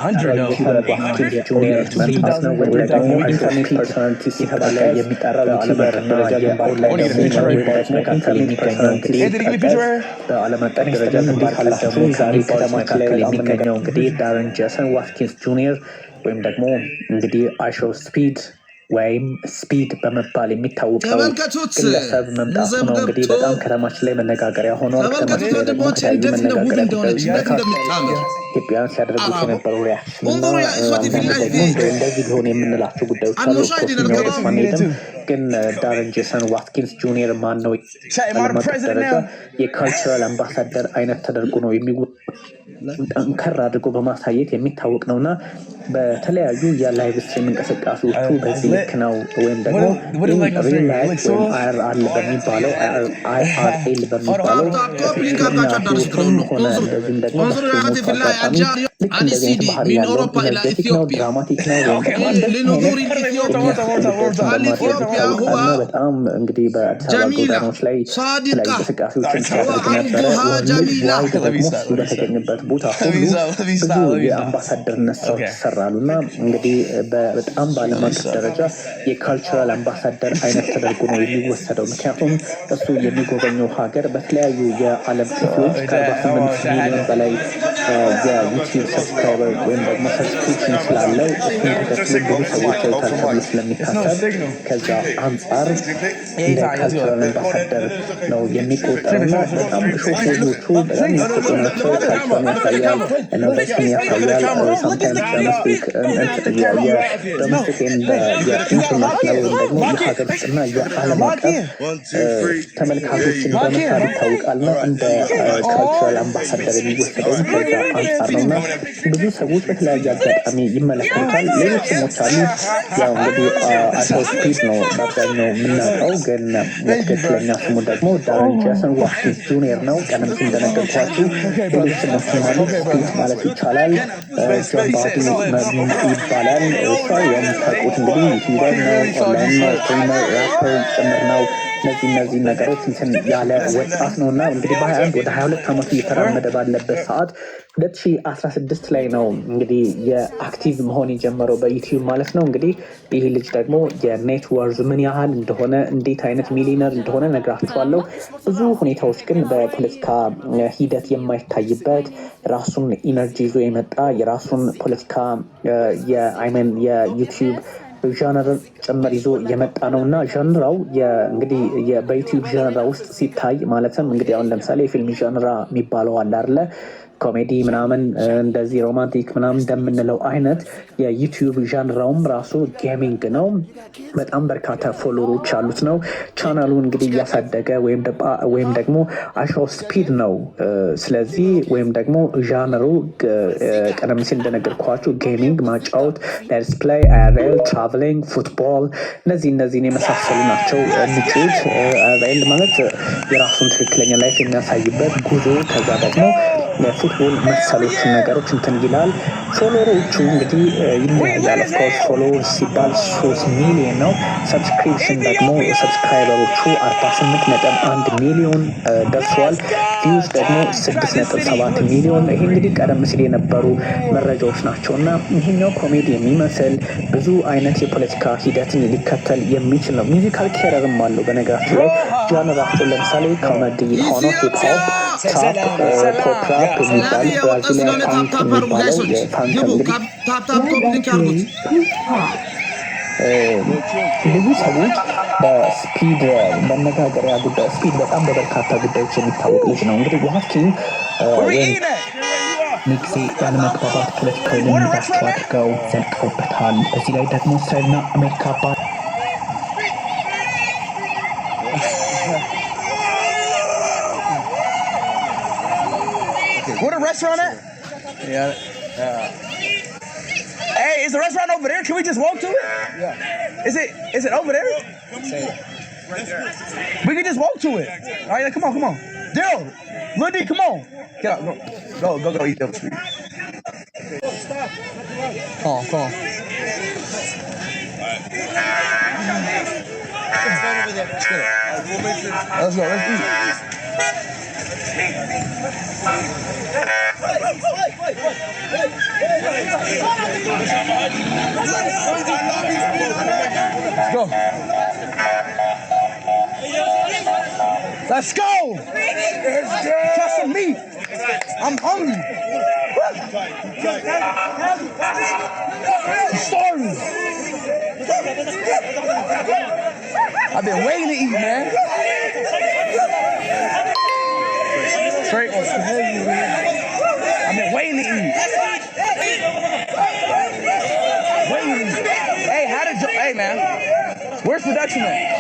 ዋትኪንስ ጁኒየር መምጣት ነው ወይም ደግሞ ኢንተርኔት ፐርሶናሊቲስ የተባለ የሚጠራው ዩቲዩበር የኦንላይን ኢንተርኔት የሚገኘው እንግዲህ በዓለም አቀፍ ደረጃ ግንባር ቀደሙ ዛሬ ከተማችን ላይ የሚገኘው እንግዲህ ዳረን ጄሰን ዋትኪንስ ጁኒየር ወይም ደግሞ እንግዲህ አይሾ ስፒድ ወይም ስፒድ በመባል የሚታወቀው ግለሰብ መምጣቱ ነው። እንግዲህ በጣም ከተማችን ላይ መነጋገሪያ ሆኗል። ከተማችን ላይ ደግሞ ከተለያዩ መነጋገሪያ ጉዳዮች ኢትዮጵያውያን ሲያደርጉት የነበረው ሪያክሽን እና አንዳንድ ደግሞ እንደዚህ ሊሆን የምንላቸው ጉዳዮች አሉ። ኮርስ ማንሄድም ግን ዳረን ጄሰን ዋትኪንስ ጁኒየር ማን ነው? ዓለም አቀፍ ደረጃ የካልቸራል አምባሳደር አይነት ተደርጎ ነው ጠንከር አድርጎ በማሳየት የሚታወቅ ነው እና በተለያዩ የላይቭ ስትሪም እንቅስቃሴዎቹ በዚህ ልክ ነው። ወይም ደግሞ ሪል ላይፍ ወይም አይአርኤል በሚባለው ትክክለኛ ሆነ እንደዚህም ደግሞ በስትሪሞች አጋጣሚ ልክ እንደዚህ አይነት ባህሪ ያለው ኢነርጄቲክ ነው፣ ድራማቲክ ነው ወይም ደግሞ በጣም እንግዲህ በአዲስ አበባ ጎዳናዎች ላይ የተለያዩ እንቅስቃሴዎችን ሲያደርግ ነበረ። ደግሞ እሱ በተገኘበት ቦታ ሁሉ ብዙ የአምባሳደርነት ስራዎች ይሰራሉ እና እንግዲህ በጣም በዓለም አቀፍ ደረጃ የካልቸራል አምባሳደር አይነት ተደርጎ ነው የሚወሰደው። ምክንያቱም እሱ የሚጎበኘው ሀገር በተለያዩ የዓለም ክፍሎች ከ48 ሚሊዮን በላይ የዩቲዩብ ሰብስክራይበር ወይም ደግሞ ሰብስክሪፕሽን ስላለው እሱን ተከትሎ ብዙ ሰዎች ያዩታል ተብሎ ስለሚታሰብ ከዛ አንጻር እንደ ካልቸራል አምባሳደር ነው የሚቆጠረው እና በጣም ሾፎቹ በጣም ያስቁ ናቸው። ካልቸርን ያሳያል፣ ኢኖቬሽን ያሳያል። ሳምታይምስ ዶሜስቲክ የኢንተርናሽናል ወይም ደግሞ የሀገር ውስጥና የዓለም አቀፍ ተመልካቾችን በመሳብ ይታወቃል ነው እንደ ካልቸራል አምባሳደር የሚወሰደው ከዛ አንጻር ነው እና ብዙ ሰዎች በተለያየ አጋጣሚ ይመለከቱታል። ሌሎች ስሞች አሉ። ያው እንግዲህ አይሾ ስፒድ ነው በአብዛኛው የምናውቀው፣ ግን ትክክለኛ ስሙ ደግሞ ዳረን ጄሰን ዋትኪንስ ጁኒየር ነው። ቀደም ሲል እንደነገርኳችሁ ሌሎች ስሞችም አሉ። ስፒድ ማለት ይቻላል። ጆን ባዲ ይባላል። የምታውቁት እንግዲህ ዩቲዩበር ነው፣ ኦንላይን ነው፣ ስትሪመር፣ ራፐር ጭምር ነው። እነዚህ ነገሮች እንትን ያለ ወጣት ነው እና እንግዲህ በ21 ወደ 22 ዓመቱ እየተራመደ ባለበት ሰዓት 2016 ላይ ነው እንግዲህ የአክቲቭ መሆን የጀመረው በዩቲዩብ ማለት ነው። እንግዲህ ይህ ልጅ ደግሞ የኔት ወርዝ ምን ያህል እንደሆነ እንዴት አይነት ሚሊነር እንደሆነ ነግራችኋለሁ። ብዙ ሁኔታዎች ግን በፖለቲካ ሂደት የማይታይበት ራሱን ኢነርጂ ይዞ የመጣ የራሱን ፖለቲካ የዩቲዩብ ዣነር ጭምር ይዞ የመጣ ነው እና ዣንራው እንግዲህ በዩቲዩብ ዣንራ ውስጥ ሲታይ ማለትም እንግዲህ አሁን ለምሳሌ የፊልም ዣንራ የሚባለው አለ አይደለ? ኮሜዲ ምናምን እንደዚህ ሮማንቲክ ምናምን እንደምንለው አይነት የዩቲዩብ ዣንራውም ራሱ ጌሚንግ ነው። በጣም በርካታ ፎሎወሮች ያሉት ነው። ቻናሉ እንግዲህ እያሳደገ ወይም ደግሞ አይሾ ስፒድ ነው። ስለዚህ ወይም ደግሞ ዣንሩ ቀደም ሲል እንደነገርኳችሁ ጌሚንግ፣ ማጫወት፣ ሌትስ ፕሌይ፣ አይአርኤል፣ ትራቨሊንግ፣ ፉትቦል እነዚህን የመሳሰሉ ናቸው። ንጩት አይአርኤል ማለት የራሱን ትክክለኛ ላይፍ የሚያሳይበት ጉዞ፣ ከዛ ደግሞ የፉትቦል መሰሎችን ነገሮች እንትን ይላል። ፎሎወሮቹ እንግዲህ ይለያያል። ኦፍኮርስ ፎሎወር ሲባል 3 ሚሊዮን ነው። ሰብስክሪፕሽን ደግሞ ሰብስክራይበሮቹ 48.1 ሚሊዮን ደርሰዋል። ቪውስ ደግሞ 6.7 ሚሊዮን። ይሄ እንግዲህ ቀደም ሲል የነበሩ መረጃዎች ናቸው እና ይሄኛው ኮሜዲ የሚመስል ብዙ አይነት የፖለቲካ ሂደትን ሊከተል የሚችል ነው። ሚዚካል ኬረርም አለው በነገራችን ላይ ጃነራቸው ለምሳሌ ኮሜዲ ሆኖ ሂፕሆፕ፣ ትራፕ፣ ፖፕ ራፕ የሚባል ብራዚሊያን ፓንክ የሚባለው የፓንክ ብዙ ሰዎች በስፒድ መነጋገሪያ ጉዳይ ስፒድ በጣም በበርካታ ጉዳዮች የሚታወቅ ልጅ ነው። እንግዲህ ዋትኪንስ ጊዜ ያለመግባባት ፖለቲካዊ ልምዳቸው አድርገው ዘልቀውበታል። በዚህ ላይ ደግሞ እስራኤልና አሜሪካ Where the restaurant at? Yeah. Hey, is the restaurant over there? Can we just walk to it? Yeah. Is it over there? Right there. We can just walk to it. All right, come on. Daryl, Lundy, come on. Get out. Go eat them. Stop. Come on. Let's go. Let's eat. Go. Let's go. Try some meat. I'm hungry. Starving. I've been waiting to eat, man. Straight. I've been waiting to eat. Waiting to eat. Hey, hey, man. Where's production at?